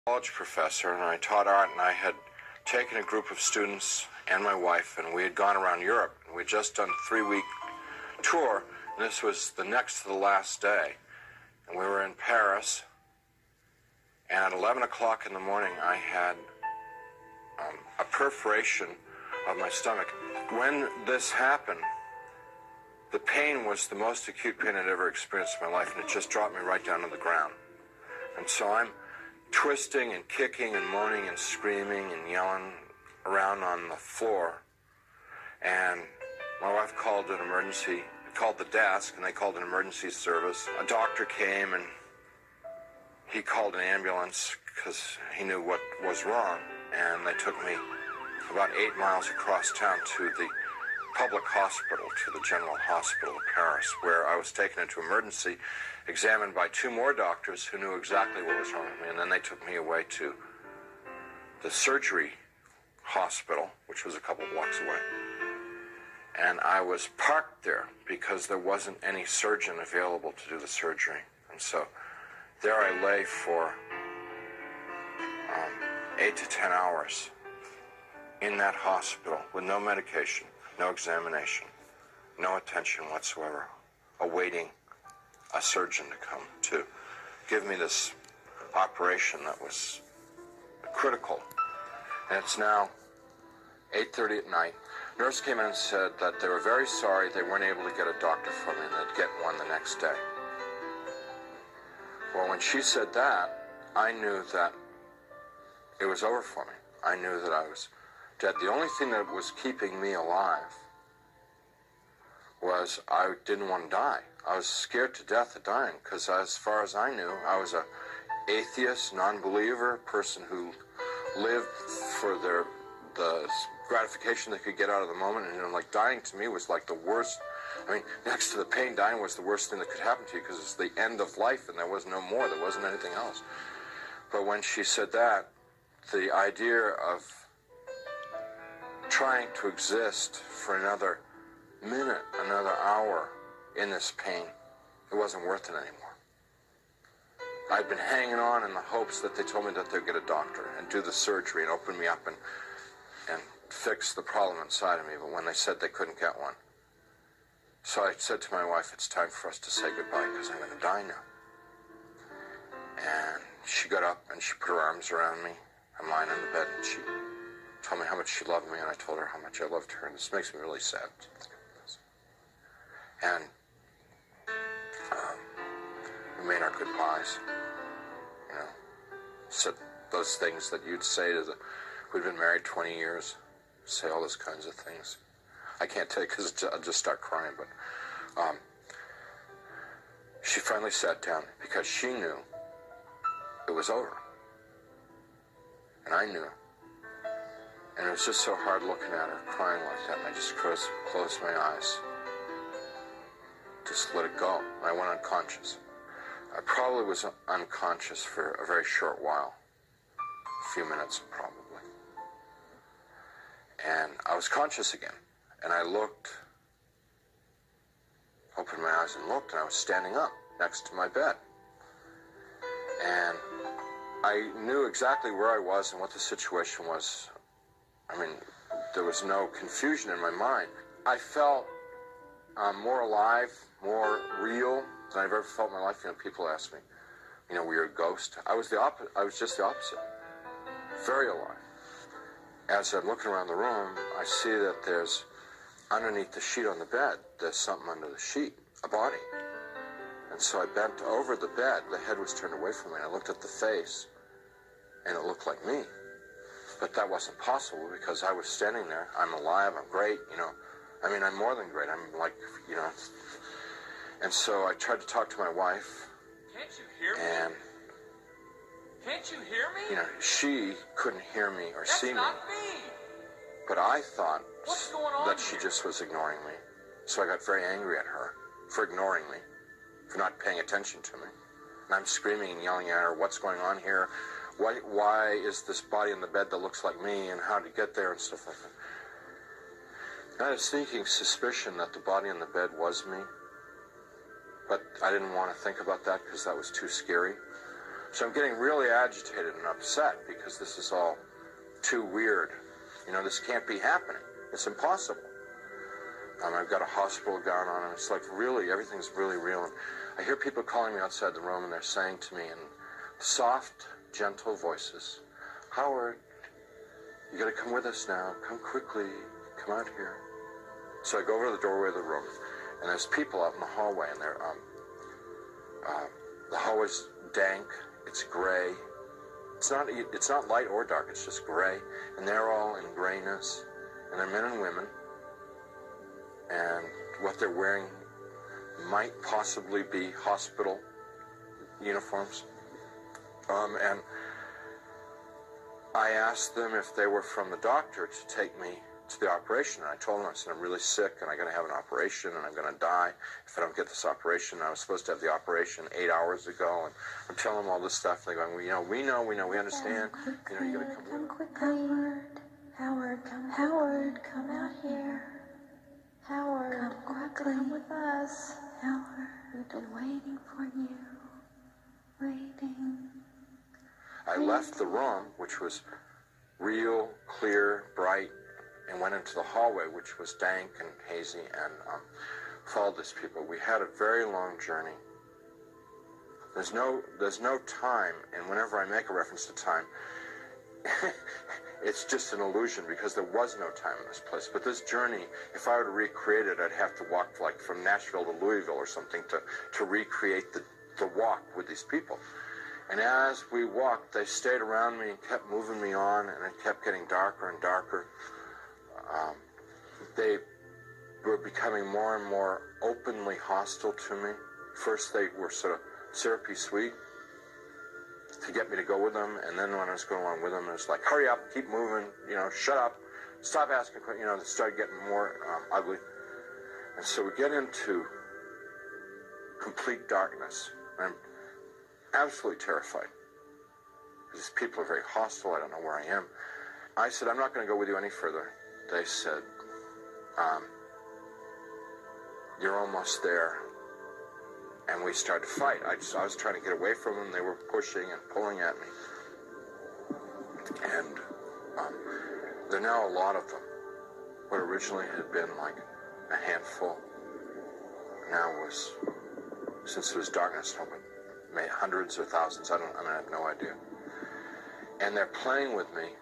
College professor, and I taught art, and I had taken a group of students and my wife, and we had gone around Europe, and we'd just done a 3-week tour, and this was the next to the last day, and we were in Paris, and at 11 o'clock in the morning I had a perforation of my stomach. When this happened, the pain was the most acute pain I'd ever experienced in my life, and it just dropped me right down to the ground. And so I'm twisting and kicking and moaning and screaming and yelling around on the floor. And my wife called the desk, and they called an emergency service. A doctor came, and he called an ambulance because he knew what was wrong. And they took me about 8 miles across town to the public hospital, to the General Hospital of Paris, where I was taken into emergency, examined by 2 more doctors who knew exactly what was wrong with me, and then they took me away to the surgery hospital, which was a couple blocks away. And I was parked there because there wasn't any surgeon available to do the surgery. And so there I lay for 8 to 10 hours in that hospital with no medication, no examination, no attention whatsoever, awaiting a surgeon to come to give me this operation that was critical. And it's now 8:30 at night. Nurse came in and said that they were very sorry they weren't able to get a doctor for me and they'd get one the next day. Well, when she said that, I knew that it was over for me. I knew that I was dead. The only thing that was keeping me alive was I didn't want to die. I was scared to death of dying because as far as I knew, I was an atheist, non-believer, person who lived for the gratification they could get out of the moment. And like dying to me was like the worst. I mean, next to the pain, dying was the worst thing that could happen to you because it's the end of life and there was no more. There wasn't anything else. But when she said that, the idea of trying to exist for another minute, another hour in this pain, it wasn't worth it anymore. I'd been hanging on in the hopes that they told me that they'd get a doctor and do the surgery and open me up and fix the problem inside of me, but when they said they couldn't get one. So I said to my wife, it's time for us to say goodbye because I'm going to die now. And she got up and she put her arms around me. I'm lying on the bed and she told me how much she loved me, and I told her how much I loved her, and this makes me really sad. And we made our goodbyes, you know, said those things that you'd say to who'd been married 20 years, say all those kinds of things. I can't tell you because I'll just start crying, but she finally sat down because she knew it was over. And I knew. And it was just so hard looking at her, crying like that, and I just closed my eyes. Just let it go. And I went unconscious. I probably was unconscious for a very short while. A few minutes, probably. And I was conscious again. And I opened my eyes and looked, and I was standing up next to my bed. And I knew exactly where I was and what the situation was. I mean, there was no confusion in my mind. I felt more alive, more real than I've ever felt in my life. You know, people ask me, you know, were you a ghost? I was just the opposite. Very alive. As I'm looking around the room, I see that there's, underneath the sheet on the bed, there's something under the sheet, a body. And so I bent over the bed, the head was turned away from me, and I looked at the face, and it looked like me. But that wasn't possible because I was standing there. I'm alive, I'm great, you know. I mean, I'm more than great. I'm like, you know. And so I tried to talk to my wife. Can't you hear me? And, can't you hear me? you know, she couldn't hear me or That's see me. not me. But I thought What's going on that she here? just was ignoring me. So I got very angry at her for ignoring me, for not paying attention to me. And I'm screaming and yelling at her, what's going on here? Why is this body in the bed that looks like me, and how to get there and stuff like that. I had a sneaking suspicion that the body in the bed was me, but I didn't want to think about that because that was too scary. So I'm getting really agitated and upset because this is all too weird. You know, this can't be happening. It's impossible. I've got a hospital gown on, and it's like really, everything's really real. And I hear people calling me outside the room, and they're saying to me in soft, gentle voices, "Howard, you got to come with us now. Come quickly. Come out here." So I go over to the doorway of the room, and there's people out in the hallway, and they're the hallway's dank. It's gray. It's not light or dark. It's just gray, and they're all in grayness, and they're men and women. And what they're wearing might possibly be hospital uniforms. And I asked them if they were from the doctor to take me to the operation. And I told them, I said, I'm really sick and I'm going to have an operation and I'm going to die if I don't get this operation. And I was supposed to have the operation 8 hours ago. And I'm telling them all this stuff. And they're going, well, we know, we understand. You know, you got to come quickly. Howard, come out here. Howard, come with us. Howard, we've been waiting for you. Waiting. I left the room, which was real, clear, bright, and went into the hallway, which was dank and hazy, and followed these people. We had a very long journey. There's no time, and whenever I make a reference to time, it's just an illusion because there was no time in this place. But this journey, if I were to recreate it, I'd have to walk like from Nashville to Louisville or something to recreate the walk with these people. And as we walked, they stayed around me and kept moving me on, and it kept getting darker and darker. They were becoming more and more openly hostile to me. First, they were sort of syrupy sweet to get me to go with them, and then when I was going along with them, it was like, hurry up, keep moving, you know, shut up, stop asking questions, you know, they started getting more ugly. And so we get into complete darkness, and I'm absolutely terrified. These people are very hostile, I don't know where I am. I said, I'm not going to go with you any further. They said, you're almost there. And we started to fight. I was trying to get away from them. They were pushing and pulling at me. And there are now a lot of them. What originally had been like a handful now was, since it was darkness, hundreds or thousands. I have no idea. And they're playing with me.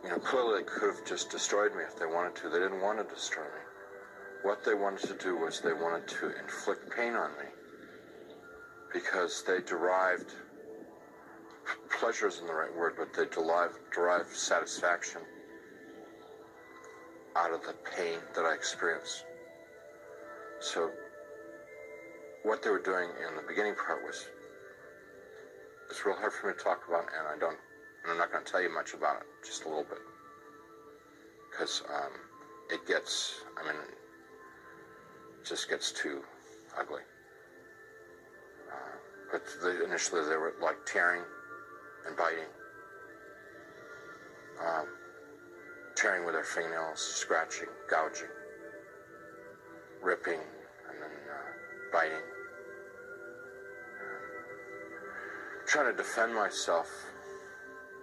You know, clearly they could have just destroyed me if they wanted to. They didn't want to destroy me. What they wanted to do was they wanted to inflict pain on me because they derived, pleasure isn't the right word, but they derived satisfaction out of the pain that I experienced. So what they were doing in the beginning part was, it's real hard for me to talk about, and I'm not going to tell you much about it, just a little bit, because it just gets too ugly. But initially they were like tearing and biting, tearing with their fingernails, scratching, gouging, ripping, and then biting. Trying to defend myself,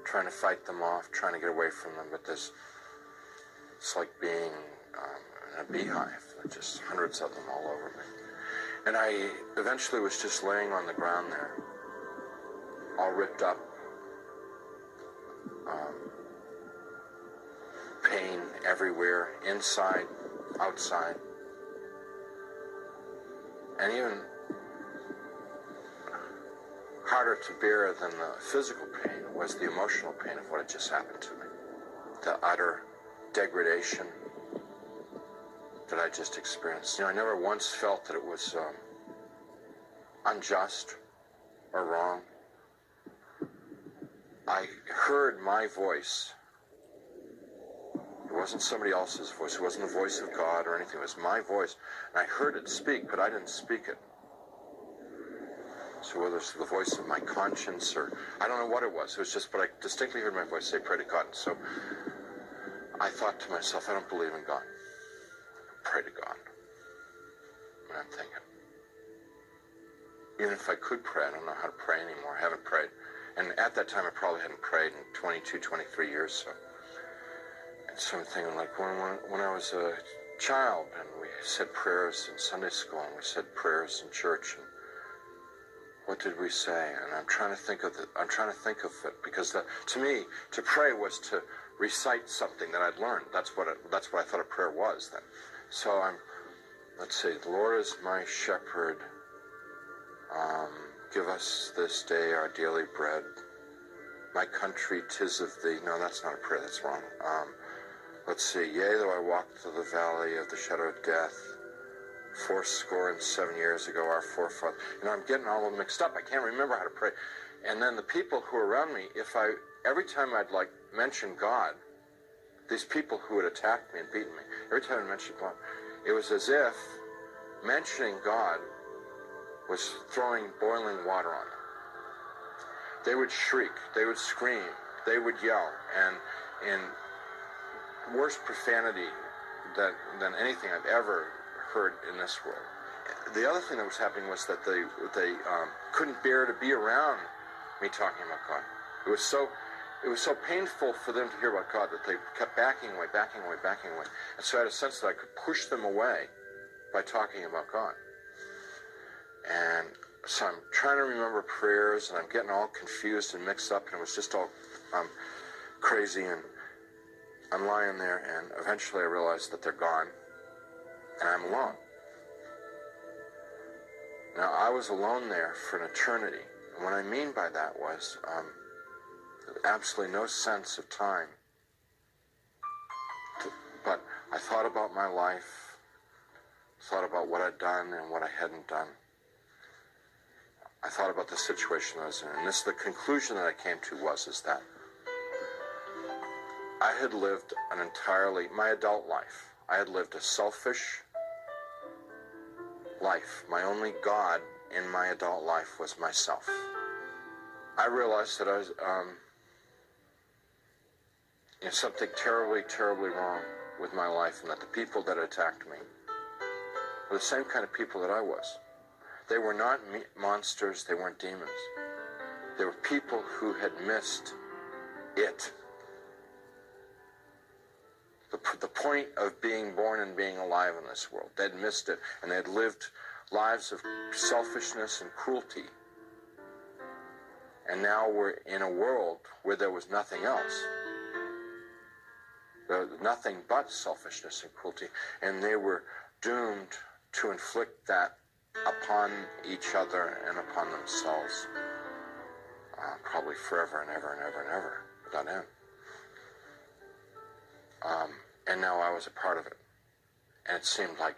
trying to fight them off, trying to get away from them, but it's like being in a beehive. Just hundreds of them all over me. And I eventually was just laying on the ground there, all ripped up, pain everywhere, inside, outside. And even harder to bear than the physical pain was the emotional pain of what had just happened to me. The utter degradation that I just experienced. You know, I never once felt that it was unjust or wrong. I heard my voice. It wasn't somebody else's voice. It wasn't the voice of God or anything. It was my voice. And I heard it speak, but I didn't speak it. So whether it's the voice of my conscience or, I don't know what it was. It was just, but I distinctly heard my voice say, pray to God. And so I thought to myself, I don't believe in God. Pray to God. And I'm thinking, even if I could pray, I don't know how to pray anymore. I haven't prayed. And at that time, I probably hadn't prayed in 22, 23 years. So I'm thinking, like, when I was a child, and we said prayers in Sunday school, and we said prayers in church, and what did we say? And I'm trying to think of it, because to me, to pray was to recite something that I'd learned. That's what I thought a prayer was then. So let's see, the Lord is my shepherd. Give us this day our daily bread. My country, 'tis of thee. No, that's not a prayer. That's wrong. Let's see. Yea, though I walk through the valley of the shadow of death, fourscore and 7 years ago, our forefathers. I'm getting all mixed up. I can't remember how to pray. And then the people who were around me, every time I'd mention God, these people who had attacked me and beaten me, every time I mentioned God, it was as if mentioning God was throwing boiling water on them. They would shriek, they would scream, they would yell, and in worse profanity than anything I've ever heard in this world. The other thing that was happening was that they couldn't bear to be around me talking about God. It was so painful for them to hear about God that they kept backing away. And so I had a sense that I could push them away by talking about God. And so I'm trying to remember prayers, and I'm getting all confused and mixed up, and it was just all crazy, and I'm lying there, and eventually I realized that they're gone, and I'm alone. Now, I was alone there for an eternity, and what I mean by that was absolutely no sense of time. But I thought about my life, thought about what I'd done and what I hadn't done. I thought about the situation I was in, and the conclusion that I came to is that I had lived my adult life, I had lived a selfish life. My only God in my adult life was myself. I realized that I was something terribly, terribly wrong with my life, and that the people that attacked me were the same kind of people that I was. They were not monsters, they weren't demons. They were people who had missed it. The point of being born and being alive in this world. They'd missed it, and they'd lived lives of selfishness and cruelty. And now we're in a world where there was nothing else. There was nothing but selfishness and cruelty, and they were doomed to inflict that upon each other and upon themselves, probably forever and ever and ever and ever, without end. And now I was a part of it. And it seemed like,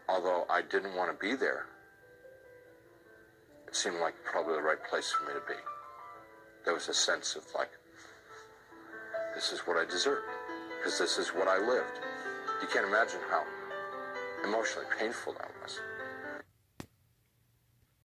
although I didn't want to be there, it seemed like probably the right place for me to be. There was a sense of this is what I deserve, because this is what I lived. You can't imagine how emotionally painful that was.